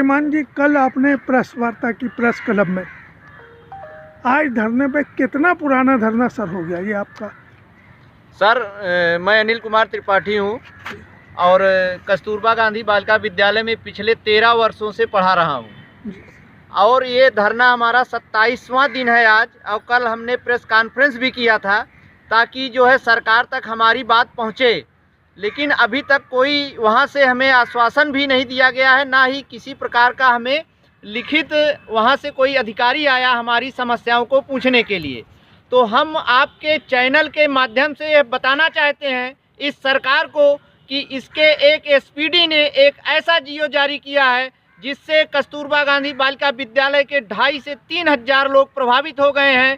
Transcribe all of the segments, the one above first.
श्रीमान जी, कल आपने प्रेस वार्ता की प्रेस क्लब में, आज धरने पे कितना पुराना धरना सर हो गया ये आपका? सर मैं अनिल कुमार त्रिपाठी हूँ और कस्तूरबा गांधी बालिका विद्यालय में पिछले 13 वर्षों से पढ़ा रहा हूँ और ये धरना हमारा 27वां दिन है आज। और कल हमने प्रेस कॉन्फ्रेंस भी किया था ताकि जो है सरकार तक हमारी बात पहुँचे, लेकिन अभी तक कोई वहाँ से हमें आश्वासन भी नहीं दिया गया है, ना ही किसी प्रकार का हमें लिखित वहाँ से कोई अधिकारी आया हमारी समस्याओं को पूछने के लिए। तो हम आपके चैनल के माध्यम से ये बताना चाहते हैं इस सरकार को कि इसके एक एसपीडी ने एक ऐसा जियो जारी किया है जिससे कस्तूरबा गांधी बालिका विद्यालय के 2,500 से 3,000 लोग प्रभावित हो गए हैं।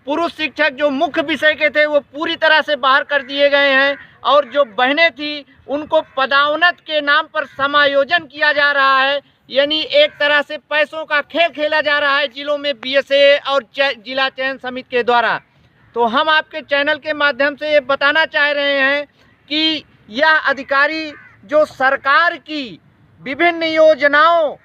पुरुष शिक्षक जो मुख्य विषय के थे वो पूरी तरह से बाहर कर दिए गए हैं और जो बहनें थी उनको पदोन्नति के नाम पर समायोजन किया जा रहा है, यानी एक तरह से पैसों का खेल खेला जा रहा है जिलों में बीएसए और जिला चयन समिति के द्वारा। तो हम आपके चैनल के माध्यम से ये बताना चाह रहे हैं कि यह अधिकारी जो सरकार की विभिन्न योजनाओं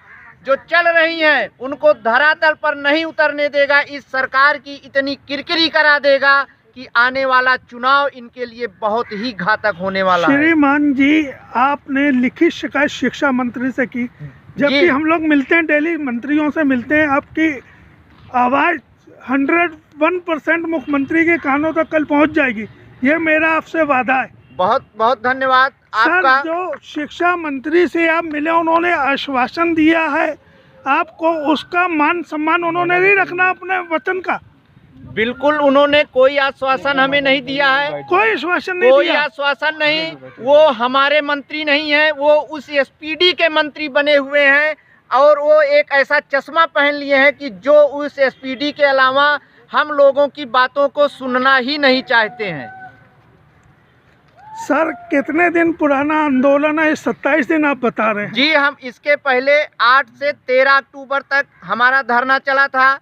जो चल रही हैं उनको धरातल पर नहीं उतरने देगा। इस सरकार की इतनी किरकिरी करा देगा कि आने वाला चुनाव इनके लिए बहुत ही घातक होने वाला है। श्रीमान जी, आपने लिखित शिकायत शिक्षा मंत्री से की, जबकि हम लोग मिलते हैं डेली, मंत्रियों से मिलते हैं, आपकी आवाज़ 101% मुख्यमंत्री के कानों तक कल पहुंच जाएगी, ये मेरा आपसे वादा है। बहुत बहुत धन्यवाद आपका। सर, जो शिक्षा मंत्री से आप मिले उन्होंने आश्वासन दिया है आपको, उसका मान सम्मान उन्होंने नहीं रखना अपने वचन का? बिल्कुल, उन्होंने कोई आश्वासन हमें नहीं दिया है, कोई आश्वासन नहीं कोई दिया। आश्वासन नहीं। वो हमारे मंत्री नहीं है, वो उस एसपीडी के मंत्री बने हुए हैं और वो एक ऐसा चश्मा पहन लिए हैं कि जो उस एसपीडी के अलावा हम लोगों की बातों को सुनना ही नहीं चाहते हैं। सर, कितने दिन पुराना आंदोलन है? 27 दिन आप बता रहे हैं। जी, हम इसके पहले 8 से 13 अक्टूबर तक हमारा धरना चला था।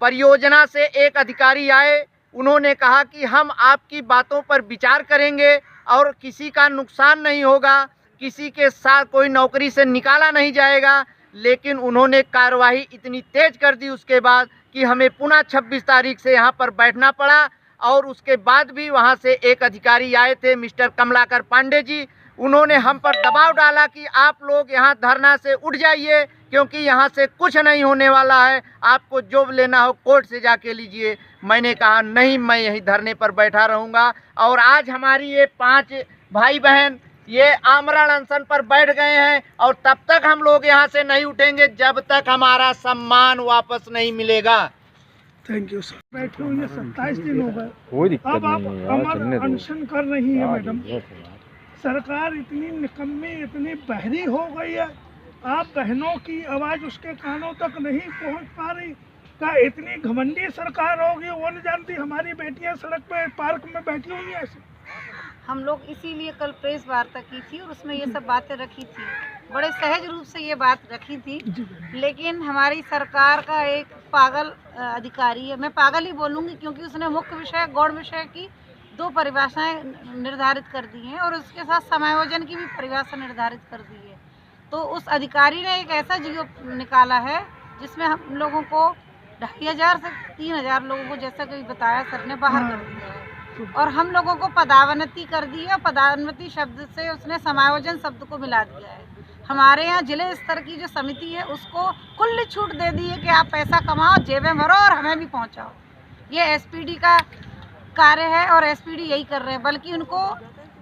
परियोजना से एक अधिकारी आए, उन्होंने कहा कि हम आपकी बातों पर विचार करेंगे और किसी का नुकसान नहीं होगा, किसी के साथ कोई नौकरी से निकाला नहीं जाएगा, लेकिन उन्होंने कार्रवाई इतनी तेज कर दी उसके बाद कि हमें पुनः 26 तारीख से यहाँ पर बैठना पड़ा। और उसके बाद भी वहाँ से एक अधिकारी आए थे, मिस्टर कमलाकर पांडे जी, उन्होंने हम पर दबाव डाला कि आप लोग यहाँ धरना से उठ जाइए क्योंकि यहाँ से कुछ नहीं होने वाला है, आपको जो लेना हो कोर्ट से जाके लीजिए। मैंने कहा नहीं, मैं यहीं धरने पर बैठा रहूँगा। और आज हमारी ये 5 भाई बहन ये आमरण अनशन पर बैठ गए हैं और तब तक हम लोग यहाँ से नहीं उठेंगे जब तक हमारा सम्मान वापस नहीं मिलेगा। Thank you sir. बैठे हुए 27 दिन हो गए, कोई दिक्कत अब आप नहीं है, अमर अनशन कर रही है मैडम। सरकार इतनी निकम्मी, इतनी बहरी हो गई है, आप बहनों की आवाज़ उसके कानों तक नहीं पहुंच पा रही। क्या इतनी घमंडी सरकार होगी? वो नहीं जानती हमारी बेटियां सड़क पे पार्क में बैठी हुई हैं ऐसे। हम लोग इसीलिए कल प्रेस वार्ता की थी और उसमें ये सब बातें रखी थी, बड़े सहज रूप से ये बात रखी थी। लेकिन हमारी सरकार का एक पागल अधिकारी है, मैं पागल ही बोलूँगी क्योंकि उसने मुख्य विषय गौण विषय की 2 परिभाषाएं निर्धारित कर दी हैं और उसके साथ समायोजन की भी परिभाषा निर्धारित कर दी है। तो उस अधिकारी ने एक ऐसा जियो निकाला है जिसमें हम लोगों को 2,500 से 3,000 लोगों को, जैसा कि बताया सर ने, बाहर कर दिया है और हम लोगों को पदावनति कर दी है। पदावनति शब्द से उसने समायोजन शब्द को मिला दिया है। हमारे यहाँ जिले स्तर की जो समिति है उसको खुली छूट दे दी है कि आप पैसा कमाओ, जेबें भरो और हमें भी पहुँचाओ। ये एसपीडी का कार्य है और एसपीडी यही कर रहे हैं, बल्कि उनको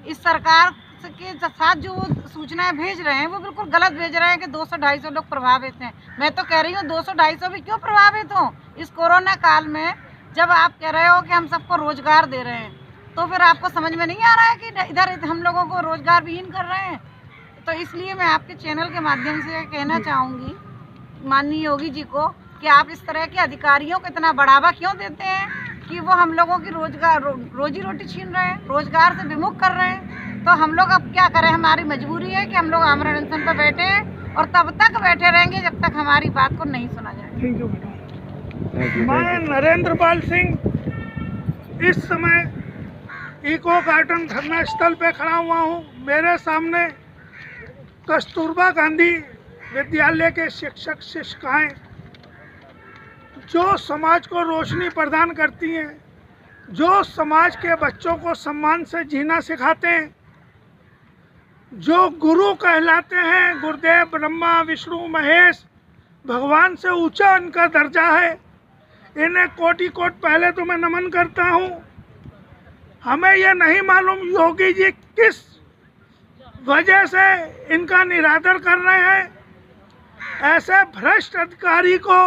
इस सरकार के साथ जो सूचनाएं भेज रहे हैं वो बिल्कुल गलत भेज रहे हैं कि 200-250 लोग प्रभावित हैं। मैं तो कह रही हूँ 200-250 भी क्यों प्रभावित हों इस कोरोना काल में, जब आप कह रहे हो कि हम सबको रोजगार दे रहे हैं, तो फिर आपको समझ में नहीं आ रहा है कि इधर हम लोगों को रोजगार विहीन कर रहे हैं। तो इसलिए मैं आपके चैनल के माध्यम से कहना चाहूँगी माननीय योगी जी को कि आप इस तरह के अधिकारियों को इतना बढ़ावा क्यों देते हैं कि वो हम लोगों की रोजी रोटी छीन रहे हैं, रोजगार से विमुख कर रहे हैं। तो हम लोग अब क्या करें, हमारी मजबूरी है कि हम लोग आमरण अनशन पर बैठे हैं और तब तक बैठे रहेंगे जब तक हमारी बात को नहीं सुना जाए। Thank you madam. मैं नरेंद्र पाल सिंह इस समय इको गार्डन धरना स्थल पे खड़ा हुआ हूँ। मेरे सामने कस्तूरबा गांधी विद्यालय के शिक्षक शिक्षिकाएं जो समाज को रोशनी प्रदान करती हैं, जो समाज के बच्चों को सम्मान से जीना सिखाते हैं, जो गुरु कहलाते हैं, गुरुदेव ब्रह्मा विष्णु महेश, भगवान से ऊंचा उनका दर्जा है, इन्हें कोटि कोट पहले तो मैं नमन करता हूँ। हमें यह नहीं मालूम योगी जी किस वजह से इनका निरादर कर रहे हैं। ऐसे भ्रष्ट अधिकारी को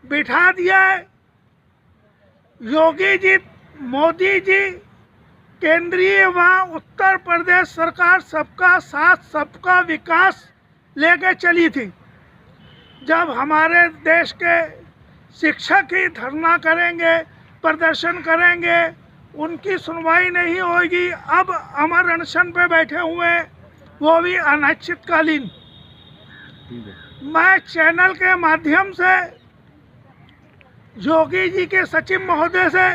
बिठा दिया है। योगी जी, मोदी जी, केंद्रीय व उत्तर प्रदेश सरकार सबका साथ सबका विकास लेके चली थी। जब हमारे देश के शिक्षक ही धरना करेंगे, प्रदर्शन करेंगे, उनकी सुनवाई नहीं होगी। अब अमर अनशन पे बैठे हुए हैं, वो भी अनिश्चितकालीन। मैं चैनल के माध्यम से योगी जी के सचिव महोदय से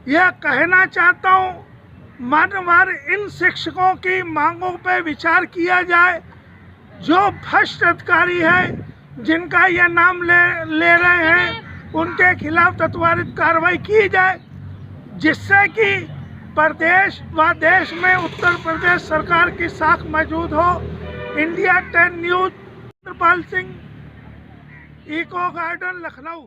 यह कहना चाहता हूँ, मर्मर इन शिक्षकों की मांगों पर विचार किया जाए। जो भ्रष्ट अधिकारी है जिनका यह नाम ले रहे हैं, उनके खिलाफ त्वरित कार्रवाई की जाए, जिससे कि प्रदेश व देश में उत्तर प्रदेश सरकार की साख मौजूद हो। India 10 news, Indrapal Singh, eco garden, Lucknow.